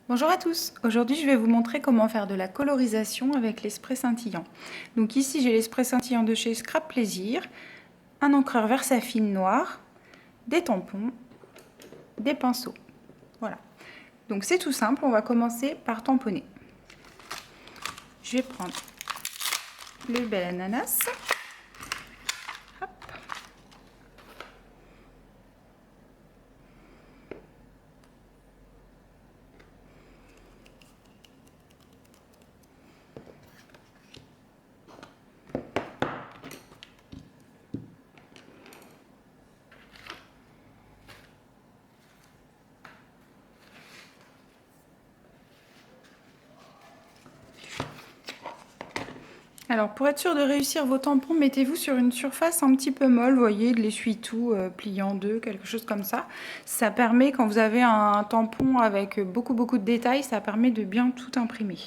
Bonjour à tous, aujourd'hui je vais vous montrer comment faire de la colorisation avec les sprays scintillants. Donc ici j'ai les sprays scintillants de chez Scrap Plaisir, un encreur Versafine noir, des tampons, des pinceaux. Voilà, donc c'est tout simple, on va commencer par tamponner. Je vais prendre le bel ananas. Hop. Alors pour être sûr de réussir vos tampons, mettez-vous sur une surface un petit peu molle, vous voyez, de l'essuie-tout plié en deux, quelque chose comme ça. Ça permet, quand vous avez un tampon avec beaucoup de détails, ça permet de bien tout imprimer.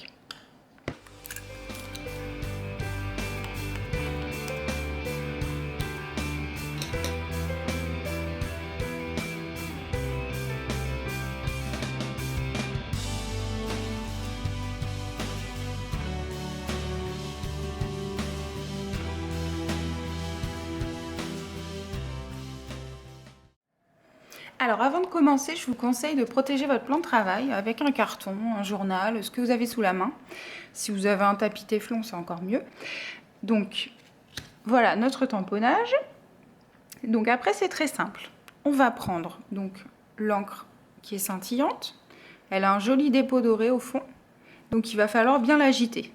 Alors avant de commencer, je vous conseille de protéger votre plan de travail avec un carton, un journal, ce que vous avez sous la main. Si vous avez un tapis téflon, c'est encore mieux. Donc voilà notre tamponnage. Donc après c'est très simple. On va prendre donc l'encre qui est scintillante. Elle a un joli dépôt doré au fond. Donc il va falloir bien l'agiter.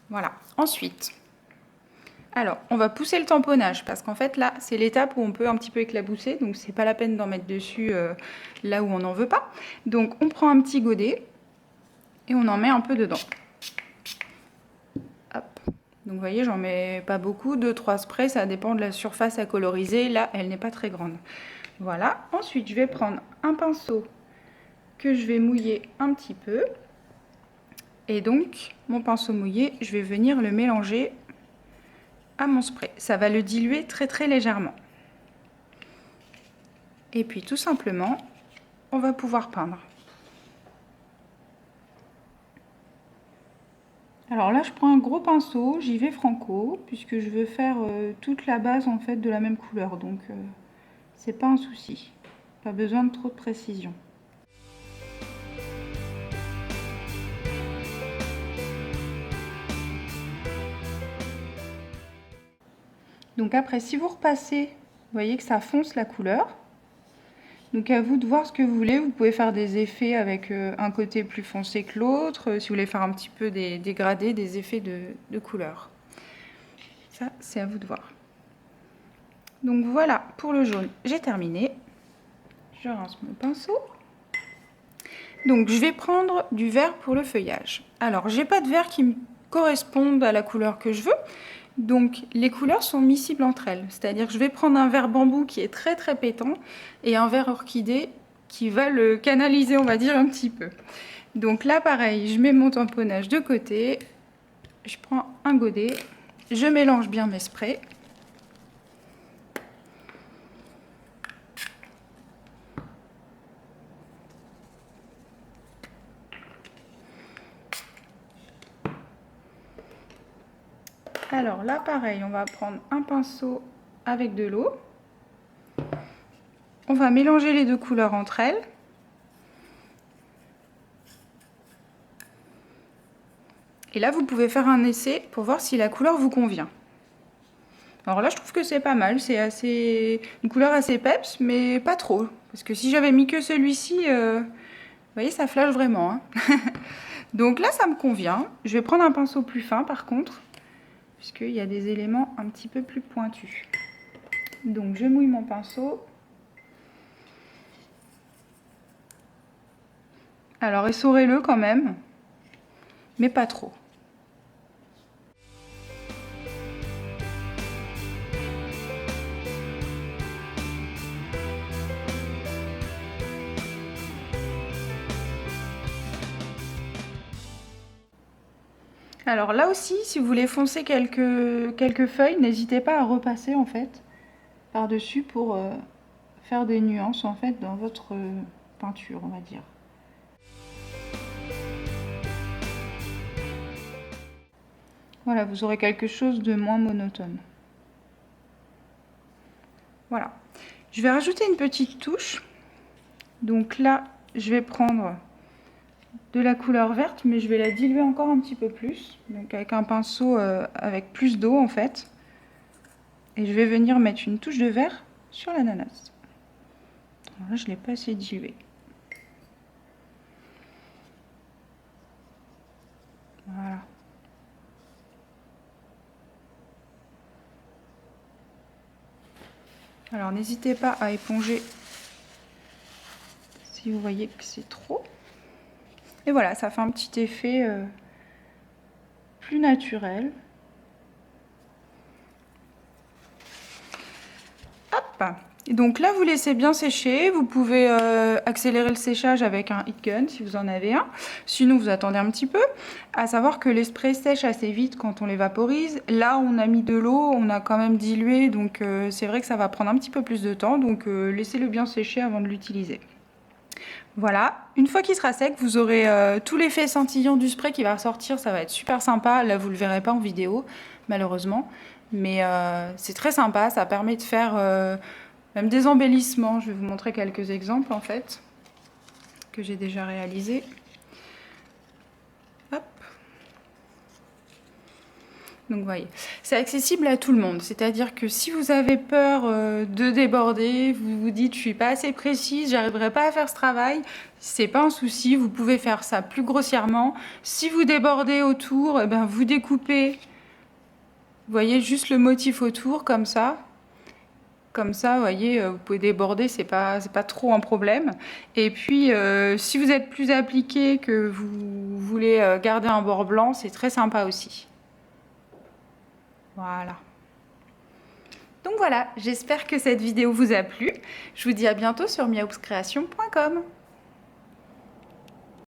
Voilà. Ensuite, alors, on va pousser le tamponnage parce qu'en fait, là, c'est l'étape où on peut un petit peu éclabousser. Donc, c'est pas la peine d'en mettre dessus là où on n'en veut pas. Donc, on prend un petit godet et on en met un peu dedans. Hop. Donc, vous voyez, j'en mets pas beaucoup, 2-3 sprays. Ça dépend de la surface à coloriser. Là, elle n'est pas très grande. Voilà. Ensuite, je vais prendre un pinceau que je vais mouiller un petit peu. Et donc, mon pinceau mouillé, je vais venir le mélanger à mon spray. Ça va le diluer très légèrement. Et puis tout simplement, on va pouvoir peindre. Alors là, je prends un gros pinceau, j'y vais franco, puisque je veux faire toute la base en fait de la même couleur. Donc c'est pas un souci. Pas besoin de trop de précision. Donc après, si vous repassez, vous voyez que ça fonce la couleur. Donc à vous de voir ce que vous voulez. Vous pouvez faire des effets avec un côté plus foncé que l'autre. Si vous voulez faire un petit peu des dégradés, des effets de couleur. Ça, c'est à vous de voir. Donc voilà, pour le jaune, j'ai terminé. Je rince mon pinceau. Donc je vais prendre du vert pour le feuillage. Alors, j'ai pas de vert qui me corresponde à la couleur que je veux. Donc les couleurs sont miscibles entre elles, c'est-à-dire que je vais prendre un vert bambou qui est très pétant et un vert orchidée qui va le canaliser, on va dire, un petit peu. Donc là pareil, je mets mon tamponnage de côté, je prends un godet, je mélange bien mes sprays. Alors là pareil, on va prendre un pinceau avec de l'eau. On va mélanger les deux couleurs entre elles. Et là, vous pouvez faire un essai pour voir si la couleur vous convient. Alors là, je trouve que c'est pas mal. C'est une couleur assez peps, mais pas trop. Parce que si j'avais mis que celui-ci, vous voyez, ça flash vraiment. Hein. Donc là, ça me convient. Je vais prendre un pinceau plus fin, par contre, puisqu'il y a des éléments un petit peu plus pointus. Donc, je mouille mon pinceau. Alors, essorez-le quand même, mais pas trop. Alors là aussi, si vous voulez foncer quelques feuilles, n'hésitez pas à repasser en fait par-dessus pour faire des nuances en fait dans votre peinture, on va dire. Voilà, vous aurez quelque chose de moins monotone. Voilà. Je vais rajouter une petite touche. Donc là, je vais prendre de la couleur verte, mais je vais la diluer encore un petit peu plus. Donc avec un pinceau avec plus d'eau en fait. Et je vais venir mettre une touche de vert sur l'ananas. Là, je ne l'ai pas assez dilué. Voilà. Alors n'hésitez pas à éponger si vous voyez que c'est trop. Et voilà, ça fait un petit effet plus naturel. Hop! Et donc là, vous laissez bien sécher. Vous pouvez accélérer le séchage avec un heat gun si vous en avez un. Sinon, vous attendez un petit peu. À savoir que les sprays sèchent assez vite quand on les vaporise. Là, on a mis de l'eau, on a quand même dilué. Donc, c'est vrai que ça va prendre un petit peu plus de temps. Donc, laissez-le bien sécher avant de l'utiliser. Voilà, une fois qu'il sera sec, vous aurez tout l'effet échantillon du spray qui va ressortir. Ça va être super sympa. Là, vous ne le verrez pas en vidéo, malheureusement. Mais c'est très sympa. Ça permet de faire... même des embellissements, je vais vous montrer quelques exemples en fait, que j'ai déjà réalisés. Hop. Donc vous voyez, c'est accessible à tout le monde, c'est-à-dire que si vous avez peur de déborder, vous vous dites je suis pas assez précise, j'arriverai pas à faire ce travail, c'est pas un souci, vous pouvez faire ça plus grossièrement. Si vous débordez autour, eh ben, vous découpez, vous voyez juste le motif autour comme ça. Comme ça, vous voyez, vous pouvez déborder, c'est pas trop un problème. Et puis, si vous êtes plus appliqué, que vous voulez garder un bord blanc, c'est très sympa aussi. Voilà. Donc voilà, j'espère que cette vidéo vous a plu. Je vous dis à bientôt sur miaoupscreation.com.